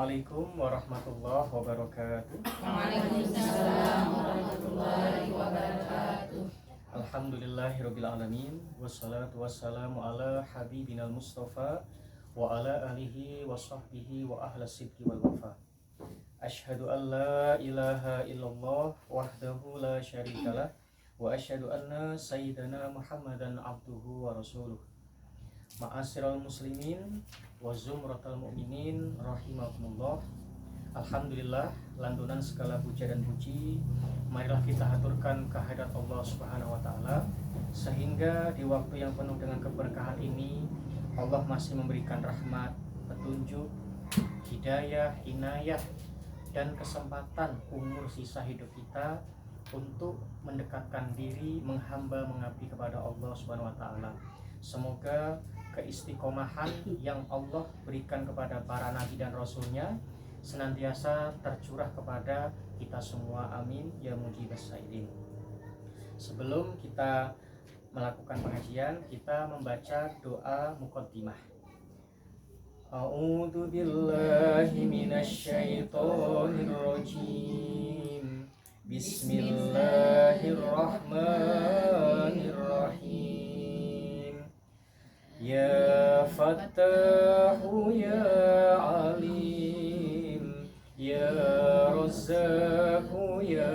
Assalamualaikum warahmatullahi wabarakatuh. Waalaikumsalam warahmatullahi wabarakatuh. Alhamdulillahirabbil alamin wassalatu wassalamu ala habibinal mustafa wa ala alihi wa sahbihi wa ahli sidqi wal wafa. Asyhadu an la ilaha illallah wahdahu la syarikalah wa asyhadu anna sayyidana Muhammadan abduhu wa rasuluh. Ma'asyiral muslimin wa zumratal mu'minin rahimakumullah. Alhamdulillah, lantunan segala puja dan puji marilah kita haturkan kehadirat Allah Subhanahu wa taala, sehingga di waktu yang penuh dengan keberkahan ini Allah masih memberikan rahmat, petunjuk, hidayah, inayah dan kesempatan umur sisa hidup kita untuk mendekatkan diri, menghamba, mengabdi kepada Allah Subhanahu wa taala. Semoga keistiqomahan yang Allah berikan kepada para nabi dan rasulnya senantiasa tercurah kepada kita semua, amin ya mujibas sa'irin. Sebelum kita melakukan pengajian, kita membaca doa muqaddimah. A'udzu billahi minasyaitonir rajim. Bismillahirrahmanirrahim. Ya Fattahu ya Alim, ya Razzaqu ya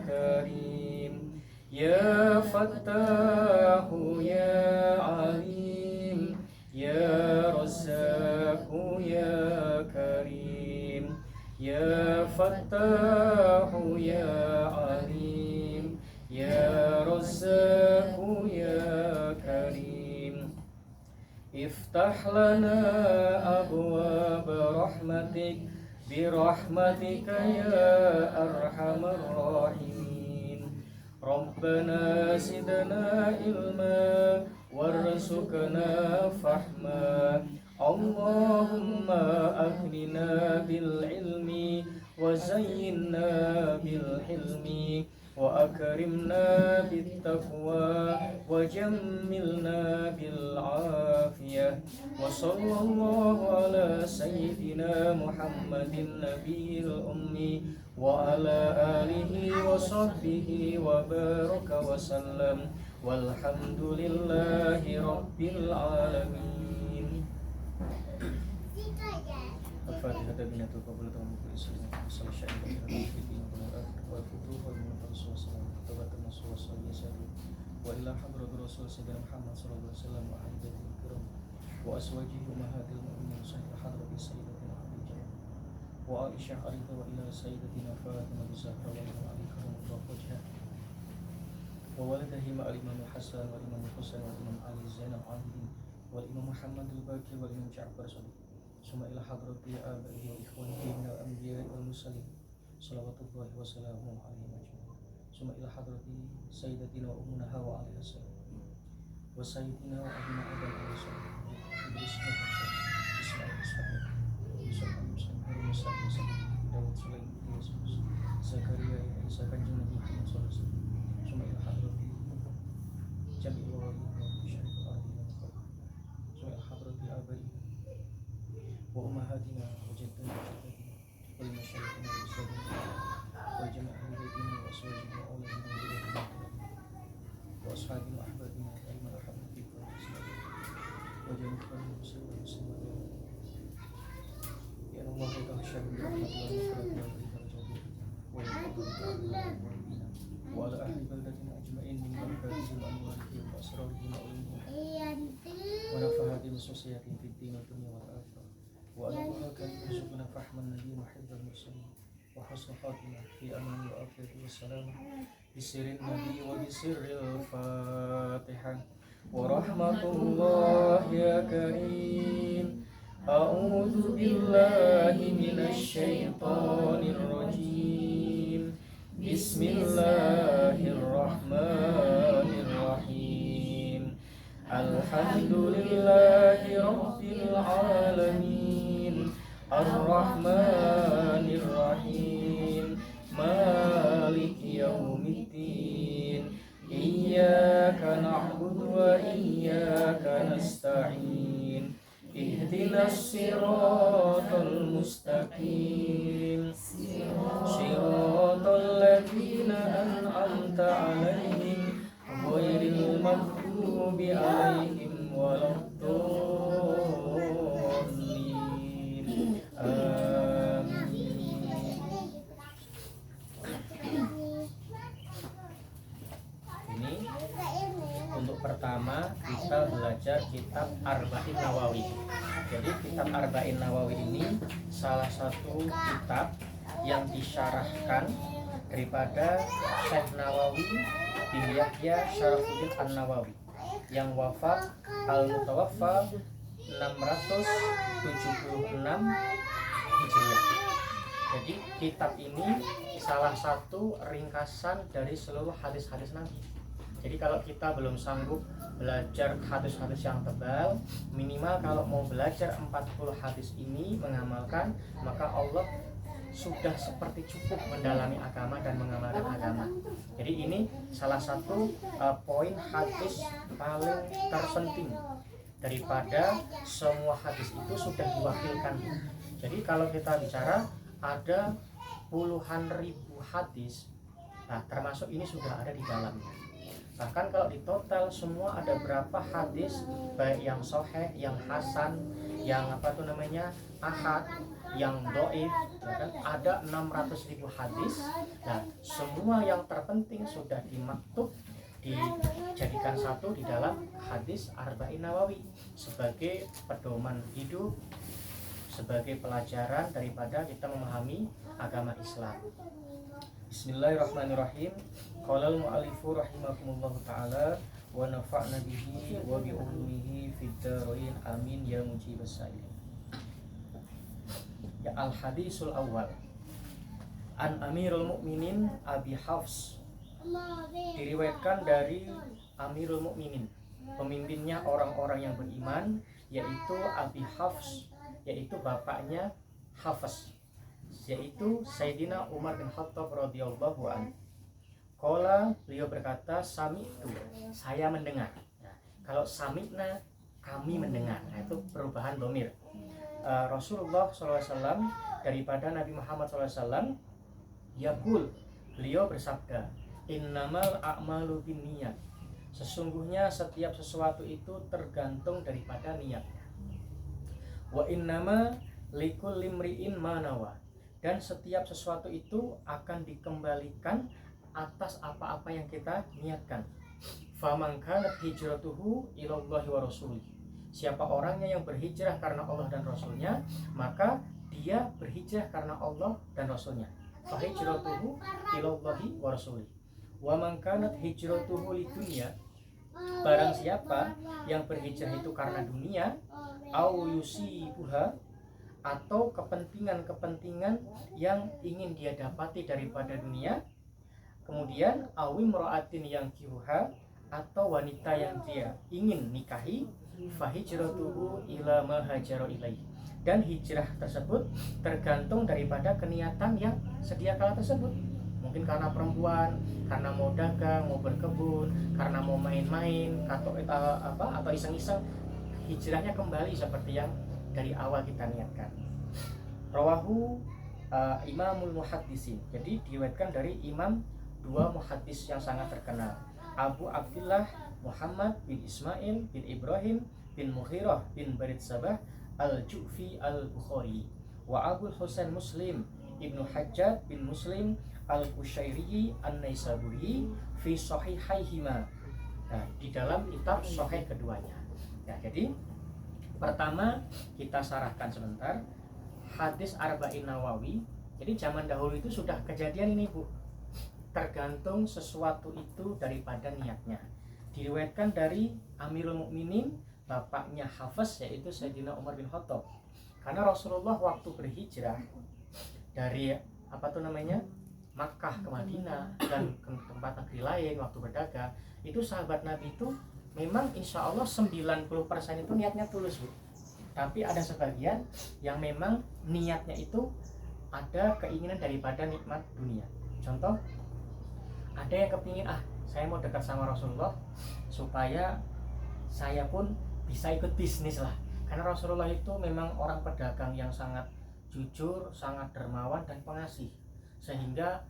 Karim. Ya Fattahu ya Alim, ya Razzaqu ya Karim. Ya Fattahu ya Alim, ya Razzaqu ya Karim. Iftah lana abwaab rahmatik birahmatika ya arhamar rahimin. Rabbana zidna ilma warzuqna fahma. Allahumma aghnina bil ilmi wa zayyinna bil hilmi wa akrimna bit taqwa wa jammilna bil afiyah. Wa sallallahu ala sayyidina Muhammadin nabiyil ummi wa ala alihi wa sahbihi wa baraka wa sallam. Walhamdulillahi rabbil alamin. Al-Fatihah tabinatul qabulatul mukul islam asal syai'in wal futuh wal munafar suwasana tabatun suwasana yasari wa ila hadratur rasul sayyidina Muhammad sallallahu alaihi wasallam wa ahli baitil kiram wa aswajihi ummahatil mu'minin sayyidina hadratis sayyidatina Khadijah wa Aisyah arida wa ila sayyidatina Fatimah Zahra wa ila ali karamullah wajhah wa waladahi ma'al imam Hasan wa imam Husain wa imam Ali Zainal Abidin wa imam Muhammad al-Baqir wa imam Ja'far Shadiq. Suma ila hadrati abaihi wa ikhwanihi minal anbiya'i wal mursalin salawatullahi wa salamuhu alaihi ajma'in. Suma ila hadrati sayyidatina wa ummuna Hawa alaihi salam wa sayyidina wa abina Adam alaihi salam Idris bin Ismail Yusuf Dawud Sulaiman Yesus Zakaria Isa Kanjeng Nabi Muhammad sallallahu alaihi wasallam. Suma ila hadrati jami'il wali wa syarifil adil. Suma ila hadrati abaihi wa ummahatina wa jaddina wal masyayikhina wa ustadina wa jami'i ahli baitina wa azwajina wa auladina wa dhurriyyatina wa ashabina wa ahbabina wa ayman ahabbatik wa islamina wa jami'il muslimin wa muslimat ya Allah wa tahsyadu bi rahmatillahi wa barakatuh wa ala ahli baldatina ajma'in min barakatihi wa amwalihi wa asrarihi wa ulumuhi wa nafahati sosiatin fid din wa dunya wal akhirah. Wa alhamdulillah yarzuquna fahman nabiyyin wa hifdzal mursalin wa husnul khatimah fi aman wa afiyati wassalam bi sirrin nabi wa bi sirril fatihah wa rahmatullah ya karim. A'udzu billahi minasy syaithanir rajim. Bismillahirrahmanirrahim. Alhamdulillahi rabbil alamin. Ar-Rahmanir Rahim. Maliki yaumiddin. Iyyaka na'budu wa iyyaka nasta'in. Ihdinas siratal mustaqim. maghdubi alaihim waladdallin. Amin. Ini untuk pertama kita belajar kitab Arba'in Nawawi. Jadi kitab Arba'in Nawawi ini salah satu kitab yang disyarahkan daripada Syekh Nawawi bin Yahya Syarafuddin An-Nawawi yang wafat al-mutawaffa 676 Hijriah. Jadi kitab ini salah satu ringkasan dari seluruh hadis-hadis Nabi. Jadi kalau kita belum sanggup belajar hadis-hadis yang tebal, minimal kalau mau belajar 40 hadis ini mengamalkan, maka Allah sudah seperti cukup mendalami agama dan mengamalkan agama. Jadi ini salah satu poin hadis paling terpenting daripada semua hadis itu sudah diwakilkan. Jadi kalau kita bicara ada puluhan ribu hadis, nah termasuk ini sudah ada di dalamnya. Bahkan kalau di total semua ada berapa hadis, baik yang sahih, yang hasan, yang ahad, yang dhaif, ya kan? Ada 600.000 hadis. Nah, semua yang terpenting sudah dimaktub, dijadikan satu di dalam hadis Arba'in Nawawi sebagai pedoman hidup, sebagai pelajaran daripada kita memahami agama Islam. Bismillahirrahmanirrahim. Qala al-mu'allifu rahimakumullahu ta'ala wa nafa'na bihi wa bi ulumihi fid dharain amin ya mujibas sa'ilin. Ya, al-hadisul awal an Amirul Mukminin Abi Hafs, diriwayatkan dari Amirul Mukminin, pemimpinnya orang-orang yang beriman, yaitu Abi Hafs, yaitu bapaknya Hafs, yaitu Sayyidina Umar bin Khattab radhiyallahu anhu. Qala, beliau berkata, sami'tu, saya mendengar. Nah, kalau sami'na, kami mendengar. Nah, itu perubahan dhamir. Rasulullah SAW daripada Nabi Muhammad SAW, yaqul, beliau bersabda, innamal a'malu binniyat, sesungguhnya setiap sesuatu itu tergantung daripada niatnya. Wa innama likulli imri'in ma nawa, dan setiap sesuatu itu akan dikembalikan atas apa-apa yang kita niatkan. Faman kanat hijratuhu ilallahi wa rasulih, siapa orangnya yang berhijrah karena Allah dan Rasulnya, maka dia berhijrah karena Allah dan Rasulnya. Fa hijratuhu ilallahi wa rasulih. Wa man kanat hijratuhu lidunya, barang siapa yang berhijrah itu karena dunia, au yusibuha, atau kepentingan-kepentingan yang ingin dia dapati daripada dunia, kemudian awim ro'atin yang kiruha, atau wanita yang dia ingin nikahi, fahijratuhu ila ma hajara ilaih, dan hijrah tersebut tergantung daripada keniatan yang sedia kala tersebut. Mungkin karena perempuan, karena mau dagang, mau berkebun, karena mau main-main, atau iseng-iseng, hijrahnya kembali seperti yang dari awal kita niatkan. Rawahu Imamul Muhaddisin, jadi diriwayatkan dari imam dua muhaddis yang sangat terkenal, Abu Abdullah Muhammad bin Ismail bin Ibrahim bin Mughirah bin Barid Sabah al-Ju'fi al-Bukhari, wa Abu Husain Muslim ibnu Hajjaj bin Muslim al-Qushairi an-Naisaburi fi sahihaihima, nah, di dalam kitab sahih keduanya. Ya, jadi pertama kita sarahkan sebentar hadis Arba'in Nawawi. Jadi zaman dahulu itu sudah kejadian ini, Bu. Tergantung sesuatu itu daripada niatnya. Diriwayatkan dari Amirul Mukminin, bapaknya Hafs, yaitu Sayyidina Umar bin Khattab. Karena Rasulullah waktu berhijrah dari Makkah ke Madinah dan ke tempat negeri lain, waktu berdagang, itu sahabat Nabi itu memang insya Allah 90% itu niatnya tulus, Bu. Tapi ada sebagian yang memang niatnya itu ada keinginan daripada nikmat dunia. Contoh, ada yang kepingin, saya mau dekat sama Rasulullah supaya saya pun bisa ikut bisnis lah. Karena Rasulullah itu memang orang pedagang yang sangat jujur, sangat dermawan dan pengasih, sehingga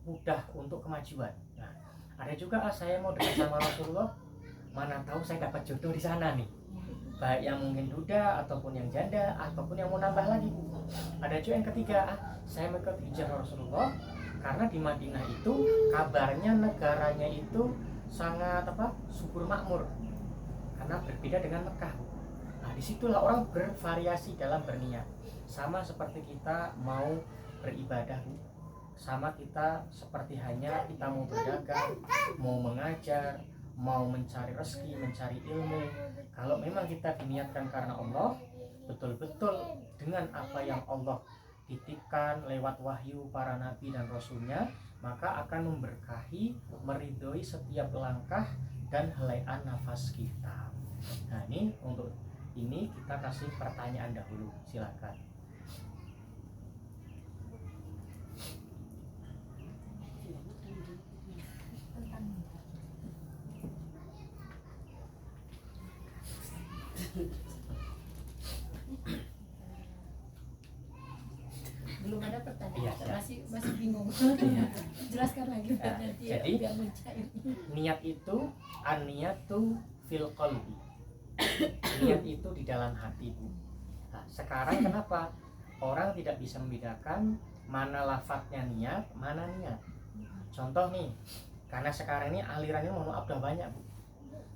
mudah untuk kemajuan. Nah, ada juga saya mau dekat sama Rasulullah mana tahu saya dapat jodoh di sana nih, baik yang mungkin duda ataupun yang janda ataupun yang mau nambah lagi Bu. Ada juga yang ketiga, saya mengikuti hijrah Rasulullah karena di Madinah itu kabarnya negaranya itu sangat subur makmur karena berbeda dengan Mekah. Nah disitulah orang bervariasi dalam berniat, sama seperti kita mau beribadah Bu. Sama kita seperti hanya kita mau berdagang, mau mengajar, mau mencari rezeki, mencari ilmu. Kalau memang kita diniatkan karena Allah, betul-betul dengan apa yang Allah titipkan lewat wahyu para nabi dan rasulnya, maka akan memberkahi, meridhoi setiap langkah dan helaian nafas kita. Nah ini untuk ini kita kasih pertanyaan dahulu, silakan. Belum ada pertanyaan. Iya, ya. Masih bingung. Iya. Jelaskan lagi nanti Jadi biar mencair. niat itu an-niyatu fil qalbi. Niat itu di dalam hati Bu. Nah, sekarang kenapa orang tidak bisa membedakan mana lafadznya niat, mana niat? Contoh nih, karena sekarang ini alirannya mohon maaf udah banyak Bu.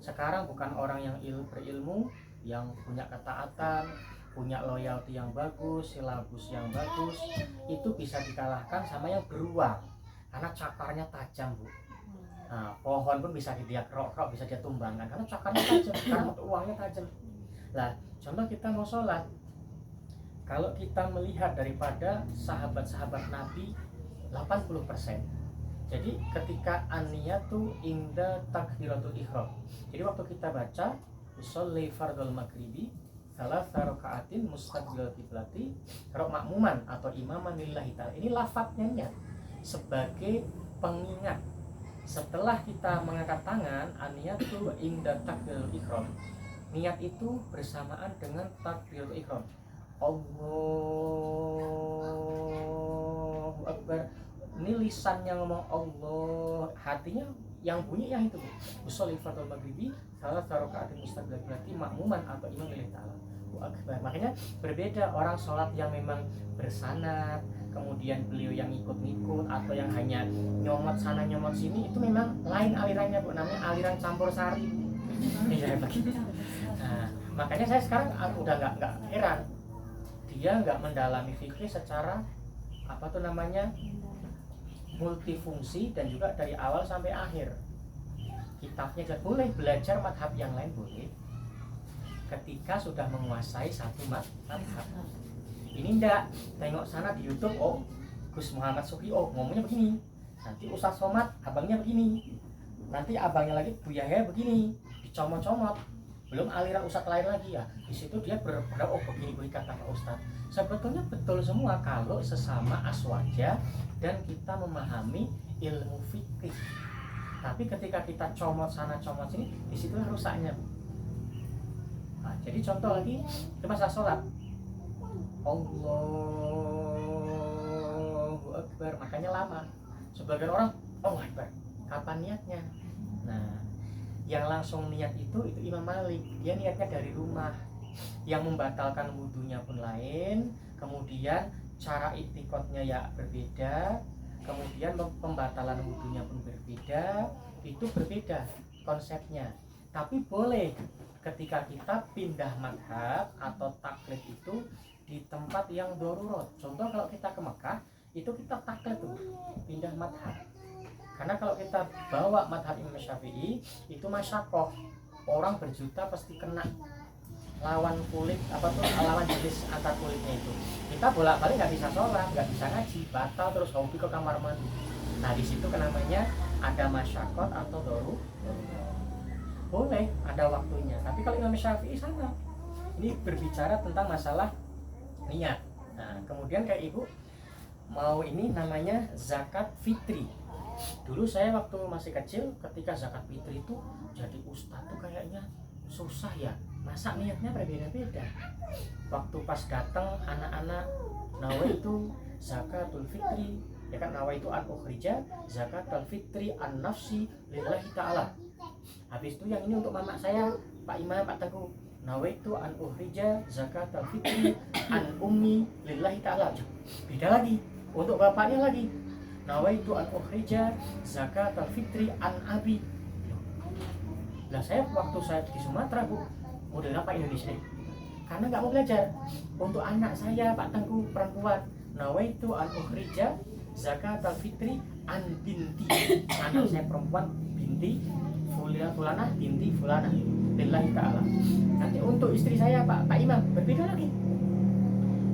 Sekarang bukan orang yang berilmu, yang punya ketaatan, punya loyalty yang bagus, silabus yang bagus, itu bisa dikalahkan sama yang beruang karena cakarnya tajam Bu. Nah, pohon pun bisa dia kerok-kerok, bisa dia tumbangkan karena cakarnya tajam, karena uangnya tajam. Nah, contoh kita mau sholat, kalau kita melihat daripada sahabat-sahabat Nabi 80%. Jadi ketika an-niyatu inda takbiratul ihram. Jadi waktu kita baca usolli fardhul maghribi salatsa raka'atin mustaqbilal qiblati rok makmuman atau imaman lillahi ta'ala. Ini lafadznya niat sebagai pengingat. Setelah kita mengangkat tangan, an-niyatu inda takbiratul ihram. Niat itu bersamaan dengan takbiratul ihram. Allahu Akbar. Ini lisannya ngomong Allah, hatinya yang bunyi yang itu. Usolli fardhul maghribi salatsa raka'atin mustaqbilal qiblati makmuman atau imam lillahi ta'ala. Akbar. Makanya berbeda orang sholat yang memang bersanad, kemudian beliau yang ikut-ikut atau yang hanya nyomot sana nyomot sini, itu memang lain alirannya Bu, namanya aliran campur sari. Nah, makanya saya sekarang udah nggak heran dia nggak mendalami fikih secara multifungsi dan juga dari awal sampai akhir. Kitabnya boleh belajar madhab yang lain boleh, ketika sudah menguasai satu madhab. Ini ndak tengok sana di YouTube, oh Gus Muhammad Sufi, oh ngomongnya begini, nanti Ustaz Somad abangnya begini, nanti abangnya lagi Bu Yahya begini, dicomot-comot. Belum aliran Ustaz lain lagi ya. Di situ dia berpendapat oh begini kata Pak Ustaz. Sebetulnya betul semua kalau sesama aswaja dan kita memahami ilmu fikih. Tapi ketika kita comot sana comot sini, di situlah rusaknya. Nah, jadi contoh lagi itu masa sholat. Allahu Akbar, makanya lama. Sebagian orang, oh Akbar, kapan niatnya? Nah, yang langsung niat itu Imam Malik. Dia niatnya dari rumah. Yang membatalkan wudhunya pun lain, kemudian cara iktikadnya ya berbeda, kemudian pembatalan wudhunya pun berbeda, itu berbeda konsepnya. Tapi boleh ketika kita pindah madhab atau taklid itu di tempat yang darurat. Contoh kalau kita ke Mekah, itu kita taklid tuh, pindah madhab. Karena kalau kita bawa madhab Imam Syafi'i, itu masyakoh, orang berjuta pasti kena lawan kulit lawan jenis antar kulitnya itu. Kita bolak-balik nggak bisa sholat, nggak bisa ngaji, batal terus hobi ke kamar mandi. Nah di situ namanya ada masyakot atau doru. Boleh ada waktunya. Tapi kalau Imam Syafi'i sama. Ini berbicara tentang masalah niat. Nah kemudian kayak ibu mau ini namanya zakat fitri. Dulu saya waktu masih kecil ketika zakat fitri itu jadi ustadz tuh kayaknya susah ya. Masa niatnya berbeda-beda. Waktu pas datang anak-anak nawaitu zakatul fitri ya kan, nawaitu an ukhrija zakatal fitri an nafsi lillahi ta'ala. Habis itu yang ini untuk mama saya, Pak Imam, Pak Teguh, nawaitu an ukhrija zakatal fitri an ummi lillahi ta'ala. Beda lagi. Untuk bapaknya lagi, nawaitu an ukhrija zakatal fitri an abi. Lah saya waktu saya di Sumatera, Bu, modelnya Pak Indonesia, karena nggak mau belajar. Untuk anak saya, Pak Teguh, perempuan, nawaitu an ukhrija zakatal fitri an binti. Anak saya perempuan, binti fulanah binti fulanah lillahi ta'ala. Nanti untuk istri saya, Pak Imam, berbeda lagi.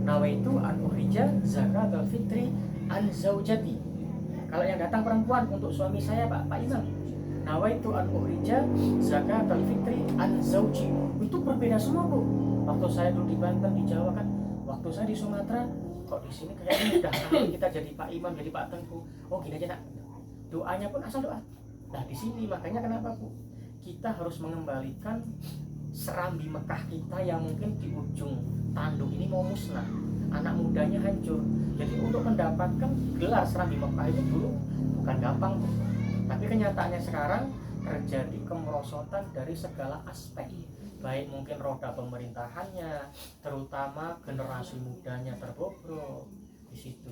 Nawaitu an ukhrija zakatal fitri an zaujati. Kalau yang datang perempuan, untuk suami saya, Pak Imam, nawaitu an ukhrija zakatal fitri an zauji. Itu berbeda semua, Bu. Waktu saya dulu di Banten, di Jawa kan, waktu saya di Sumatera, kok di sini kayaknya udah kali kita jadi Pak Imam, jadi Pak Tengku. Oh gini aja nak, doanya pun asal doa. Nah di sini makanya kenapa, Bu, kita harus mengembalikan serambi Mekah kita yang mungkin di ujung tanduk ini mau musnah, anak mudanya hancur. Jadi untuk mendapatkan gelar serambi Mekah itu dulu bukan gampang, Bu. Tapi kenyataannya sekarang terjadi kemerosotan dari segala aspek, baik mungkin roda pemerintahannya, terutama generasi mudanya terbobrok di situ.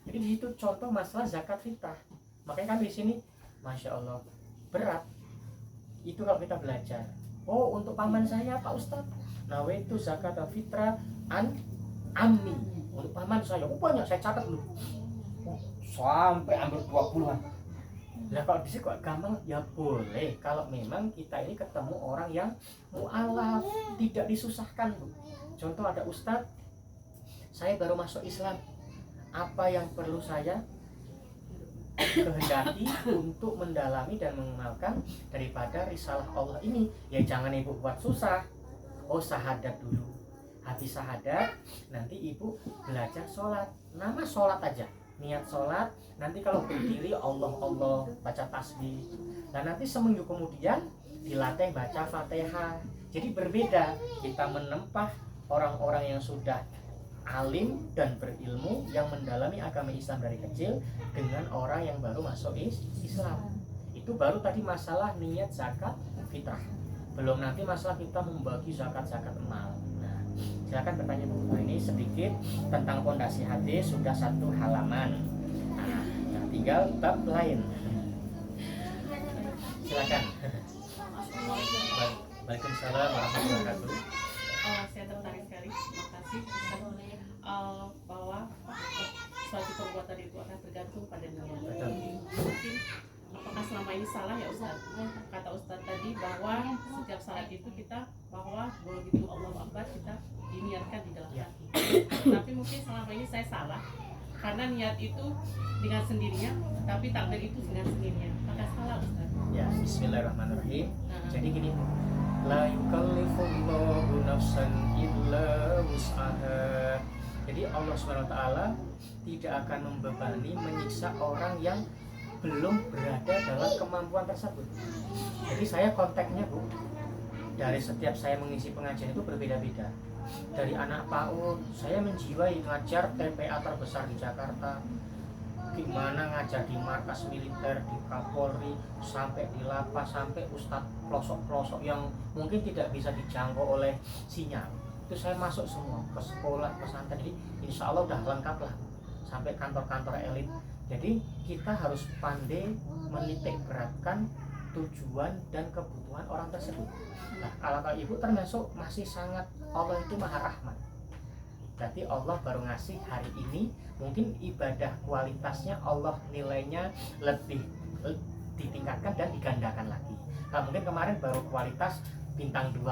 Jadi di situ contoh masalah zakat fitrah. Makanya kan di sini, masya Allah, berat itu kalau kita belajar. Oh untuk paman saya, Pak Ustadz, nawaitu zakat fitrah an ammi. Untuk paman saya, oh banyak, saya catat dulu. Oh, sampai hampir 20-an. Nah kalau di sini kok gampang, ya boleh kalau memang kita ini ketemu orang yang mu'alaf, tidak disusahkan, Bu. Contoh ada Ustadz, saya baru masuk Islam, apa yang perlu saya kehendaki untuk mendalami dan mengenalkan daripada risalah Allah ini? Ya jangan Ibu buat susah. Oh syahadat dulu, habis syahadat nanti Ibu belajar sholat, nama sholat aja, niat sholat, nanti kalau berdiri Allah Allah, baca tasbih. Dan nanti seminggu kemudian dilatih baca Fatihah. Jadi berbeda, kita menempah orang-orang yang sudah alim dan berilmu yang mendalami agama Islam dari kecil dengan orang yang baru masuk Islam. Itu baru tadi masalah niat zakat fitrah. Belum nanti masalah kita membagi zakat-zakat mal. Nah, silakan bertanya, Bu. Nah, ini sedikit tentang fondasi hadis, sudah 1 halaman. Nah, tinggal bab lain. Silakan. Waalaikumsalam warahmatullahi wabarakatuh. Saya tertarik sekali, terima kasih bahwa suatu perbuatan itu akan tergantung pada niat. Mungkin apakah selama ini salah ya Ustaz? Kata Ustaz tadi bahwa setiap salat itu kita bahwa begitu Allahu Akbar kita diniatkan di dalam hati. Tapi mungkin selama ini saya salah karena niat itu dengan sendirinya, tapi takbir itu dengan sendirinya. Apakah salah Ustaz? Ya, bismillahirrahmanirrahim. Jadi gini, la yukallifullahu nafsan illa wus'aha. Jadi Allah SWT tidak akan membebani, menyiksa orang yang belum berada dalam kemampuan tersebut. Jadi saya konteksnya, Bu, dari setiap saya mengisi pengajian itu berbeda-beda. Dari anak PAUD, saya menjiwai ngajar TPA terbesar di Jakarta, gimana ngajar di markas militer, di Kapolri, sampai di lapas, sampai ustadz pelosok-pelosok yang mungkin tidak bisa dijangkau oleh sinyal. Itu saya masuk semua ke sekolah, pesantren. Jadi insya Allah udah lengkap lah, sampai kantor-kantor elit. Jadi kita harus pandai menitik beratkan tujuan dan kebutuhan orang tersebut. Nah, kalau Ibu termasuk masih sangat, Allah itu maha rahmat. Berarti Allah baru ngasih hari ini, mungkin ibadah kualitasnya Allah nilainya lebih ditingkatkan dan digandakan lagi. Nah, mungkin kemarin baru kualitas bintang 2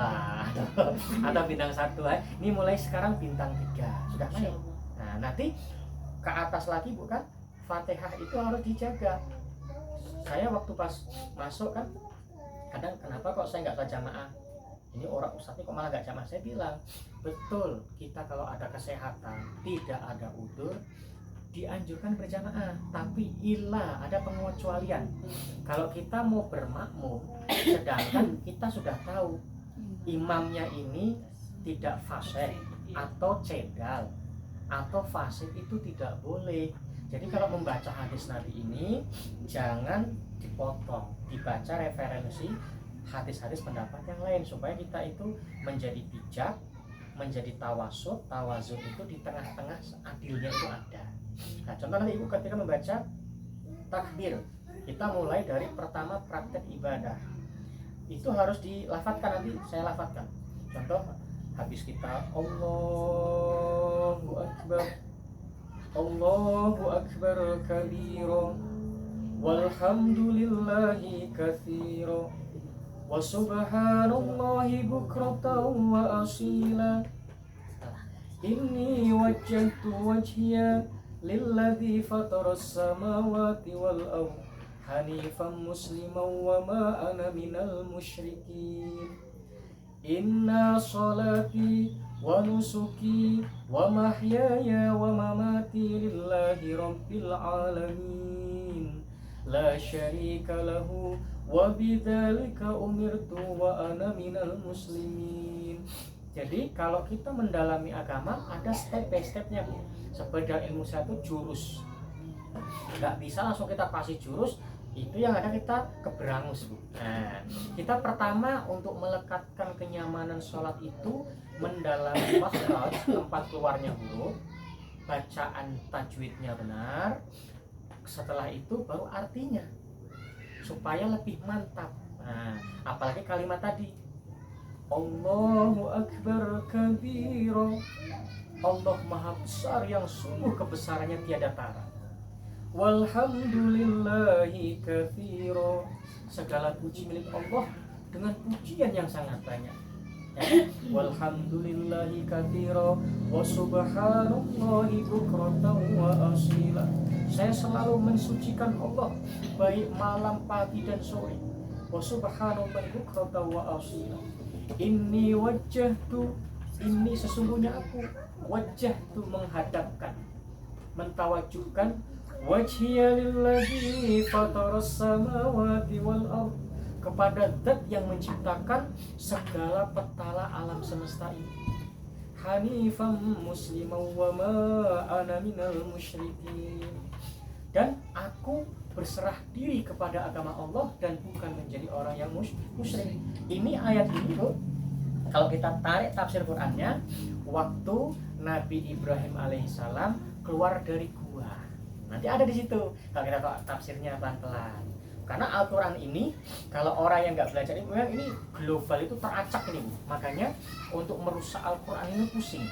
atau bintang 1, ini mulai sekarang bintang 3 sudah naik. Nah, nanti ke atas lagi, bukan? Fatihah itu harus dijaga. Saya waktu pas masuk kan, kadang kenapa kok saya nggak ke jamaah? Ini orang ustadz kok malah nggak jamaah? Saya bilang, betul, kita kalau ada kesehatan, tidak ada udzur, dianjurkan berjamaah. Tapi ilah ada pengecualian. Kalau kita mau bermakmum, sedangkan kita sudah tahu imamnya ini tidak fasik atau cedal, atau fasik itu tidak boleh. Jadi kalau membaca hadis Nabi ini jangan dipotong, dibaca referensi hadis-hadis pendapat yang lain supaya kita itu menjadi bijak, menjadi tawasud itu di tengah-tengah adilnya itu ada. Nah, contoh nanti ibu ketika membaca takbir, kita mulai dari pertama praktek ibadah itu harus dilafadzkan, nanti saya lafadzkan. Contoh habis kita Allahu Akbar kabira walhamdulillahi katsira wa subhanallahi bukratan wa asila inni wajjahtu wajhiya lilladzi fataras samawati wal ardh hanifan musliman wa ma ana minal musyrikin inna salati wa nusuki wa mahyaya wa mamati lillahi rabbil alamin la syarika lahu wa bidzalika umirtu wa ana minal muslimin. Jadi kalau kita mendalami agama ada step by stepnya Bu. Sepeda ilmu satu jurus, nggak bisa langsung kita pasti jurus, itu yang ada kita keberangus Bu. Nah, kita pertama untuk melekatkan kenyamanan sholat itu mendalami makhraj, tempat keluarnya huruf, bacaan tajwidnya benar, setelah itu baru artinya supaya lebih mantap. Nah, apalagi kalimat tadi Allahu Akbar kabira, Allah maha besar yang sungguh kebesarannya tiada tara. Walhamdulillahi katsira, segala puji milik Allah dengan pujian yang sangat banyak. Walhamdulillahi katsira wa subhanallahi bukratan wa asila. Saya selalu mensucikan Allah baik malam, pagi dan sore. Wa subhanallahi bukratan wa asila. Inni wajjahtu, ini sesungguhnya aku, wajjahtu menghadapkan, mentawajuhkan wajhiya lillazi fataras samawati wal ardh, kepada zat yang menciptakan segala petala alam semesta ini. Hanifan musliman wa ma ana minal musyrikin, dan aku berserah diri kepada agama Allah dan bukan menjadi orang yang musyrik. Ini ayat ini tuh kalau kita tarik tafsir Qur'annya, waktu Nabi Ibrahim alaihissalam keluar dari gua, nanti ada di situ. Kalau kita tahu tafsirnya pelan-pelan, karena Al-Quran ini kalau orang yang nggak belajar ini global itu teracak ini Bu. Makanya untuk merusak Al-Quran ini pusing,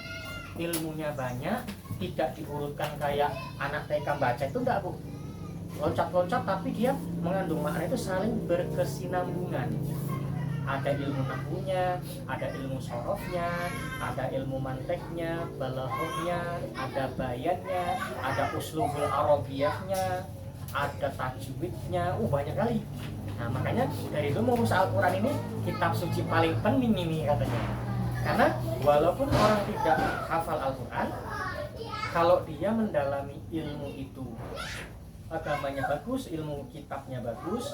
ilmunya banyak, tidak diurutkan kayak anak TK baca itu enggak Bu, loncat-loncat, tapi dia mengandung makna itu saling berkesinambungan. Ada ilmu nahwunya, ada ilmu sorofnya, ada ilmu manteknya, balaghahnya, ada bayannya, ada uslubul arabiyahnya, ada tajwidnya, banyak kali. Nah makanya dari itu mengurus Al-Quran ini kitab suci paling penting ini katanya. Karena walaupun orang tidak hafal Al-Quran, kalau dia mendalami ilmu itu, agamanya bagus, ilmu kitabnya bagus,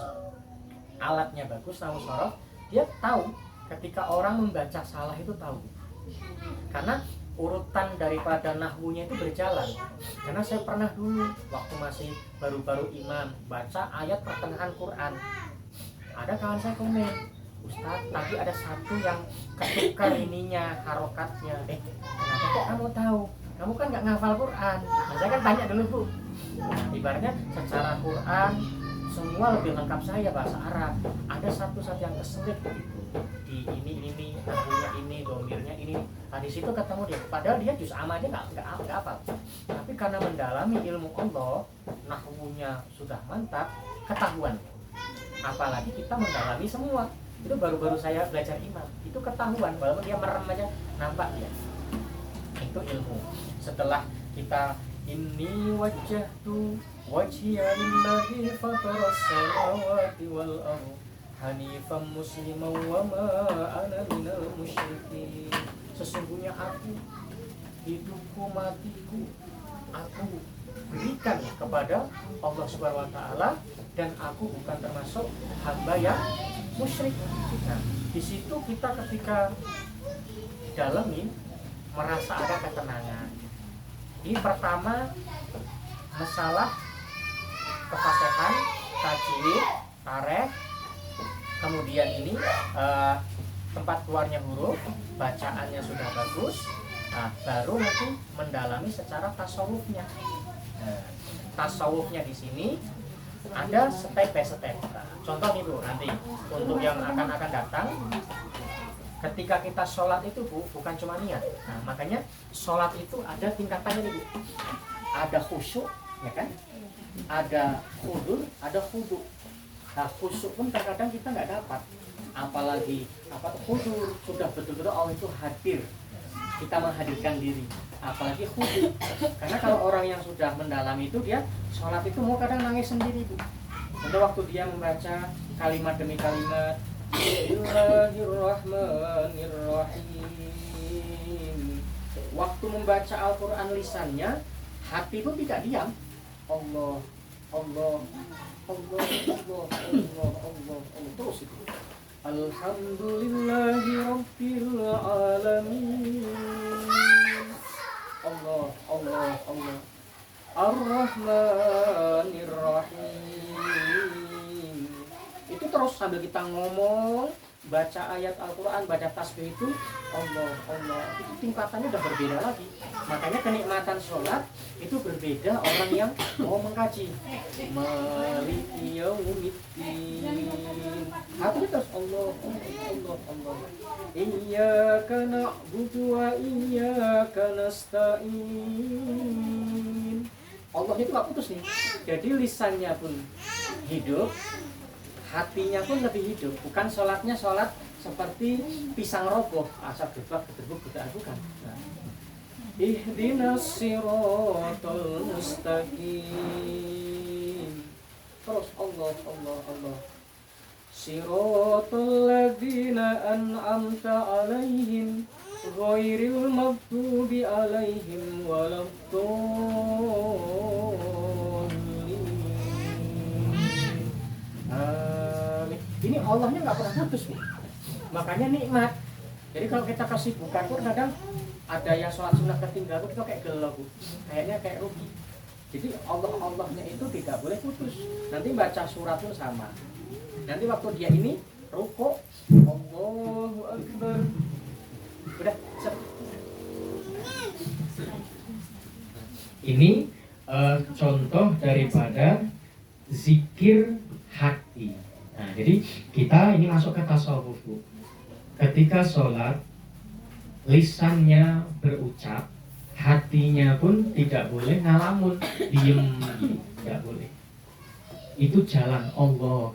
alatnya bagus, nahwu sorof, dia tahu ketika orang membaca salah itu tahu. Karena urutan daripada nahwunya itu berjalan. Karena saya pernah dulu waktu masih baru-baru imam baca ayat pertengahan Quran, ada kawan saya komen, Ustadz tadi ada satu yang ketukar ininya, harokatnya. Kenapa kok kamu tahu? Kamu kan nggak ngafal Quran. Nah, saya kan tanya dulu Bu. Ibaratnya secara Quran semua lebih lengkap saya bahasa Arab. Ada satu-satu yang kesulit di ini nahwunya ini, domirnya ini. Nah, di situ ketemu dia. Padahal dia juz amma aja nggak hafal. Tapi karena mendalami ilmu Allah, nahwunya sudah mantap, ketahuan. Apalagi kita mendalami semua. Itu baru-baru saya belajar imam. Itu ketahuan, walaupun dia merem aja nampak dia. Itu ilmu. Setelah kita inni wajjahtu wajhiya lillahi fataras samawati wal ardh hanifan musliman wa ma ana minal musyrikin. Sesungguhnya aku, hidupku matiku, aku berikan kepada Allah Subhanahu wa taala dan aku bukan termasuk hamba yang musyrik. Nah, di situ kita ketika dalamin merasa ada ketenangan. Ini pertama masalah kefasihan, tajwid, tareh, kemudian ini tempat keluarnya huruf, bacaannya sudah bagus. Nah, baru nanti mendalami secara tasawufnya. Nah, tasawufnya di sini ada step by step. Nah, contoh nih Bu, nanti untuk yang akan datang, ketika kita sholat itu Bu, bukan cuma niat. Nah, makanya sholat itu ada tingkatannya nih Bu. Ada khusyuk, ya kan? Ada khudur, ada khudu. Nah, khusyuk pun terkadang kita nggak dapat. Apalagi khudur, sudah betul-betul Allah itu hadir. Kita menghadirkan diri, apalagi khudu. Karena kalau orang yang sudah mendalami itu, dia sholat itu mau kadang nangis sendiri Bu. Untuk waktu dia membaca kalimat demi kalimat, Bismillahirrahmanirrahim. Waktu membaca Al-Quran lisannya, hati pun tidak diam. Allah, Allah, Allah, Allah, Allah, Allah, Allah. Terus itu. Alhamdulillahi Rabbil Alamin. Allah, Allah, Allah. Ar-Rahmanir Rahim. Itu terus sambil kita ngomong, baca ayat Al-Quran, baca tasbih itu Allah, Allah. Itu tingkatannya udah berbeda lagi. Makanya kenikmatan sholat itu berbeda orang yang mau mengkaji. Maliki yaumiddin. Hati terus Allah, Allah, Allah. Iyyaka na'budu wa iyyaka nasta'in. Allah itu gak putus nih. Jadi lisannya pun hidup, hatinya pun lebih hidup. Bukan sholatnya sholat seperti pisang roboh, asal gebak, bukan. Nah. Ihdinas siratal mustaqim. Terus Allah, Allah, Allah. Siratal ladzina an'amta alaihim ghairil maghdubi alaihim waladdallin. Ini Allahnya nggak pernah putus Bu. Makanya nikmat. Jadi kalau kita kesibukan pun kadang ada yang sholat sunnah ketinggalan kita kayak gelo Bu. Kayaknya kayak rugi. Jadi Allahnya itu tidak boleh putus. Nanti baca surat pun sama. Nanti waktu dia ini rukuk, Allahu Akbar. Udah, ini contoh daripada zikir hati. Nah, jadi kita ini masuk ke tasawuf Bu. Ketika sholat, lisannya berucap, hatinya pun tidak boleh ngalamun, diem, tidak boleh. Itu jalan Allah,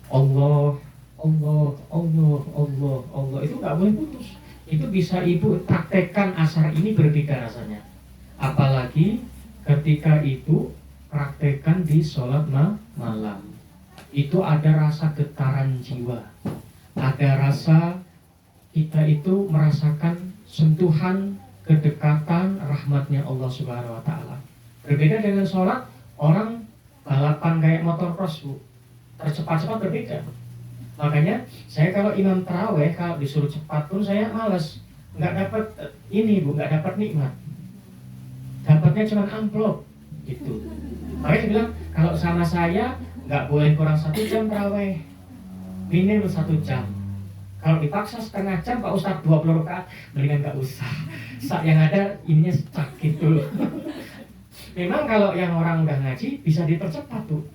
Allah, Allah, Allah, Allah, Allah. Itu nggak boleh putus. Itu bisa Ibu praktekkan asar ini berbeda rasanya. Apalagi ketika itu praktekkan di sholat malam. Itu ada rasa getaran jiwa, ada rasa kita itu merasakan sentuhan kedekatan rahmatnya Allah Subhanahu Wa Taala. Berbeda dengan sholat, orang balapan kayak motor cross Bu, tercepat-cepat berbeda. Makanya saya kalau imam taraweh kalau disuruh cepat pun saya malas, nggak dapat ini Bu, nggak dapat nikmat. Dapatnya cuma amplop gitu. Makanya saya bilang kalau sama saya nggak boleh kurang 1 jam taraweh, minimal 1 jam. Kalau dipaksa setengah jam Pak Ustadz 20 rakaat, mendingan nggak usah. Saat yang ada ininya sakit dulu. Memang kalau yang orang udah ngaji bisa dipercepat tuh.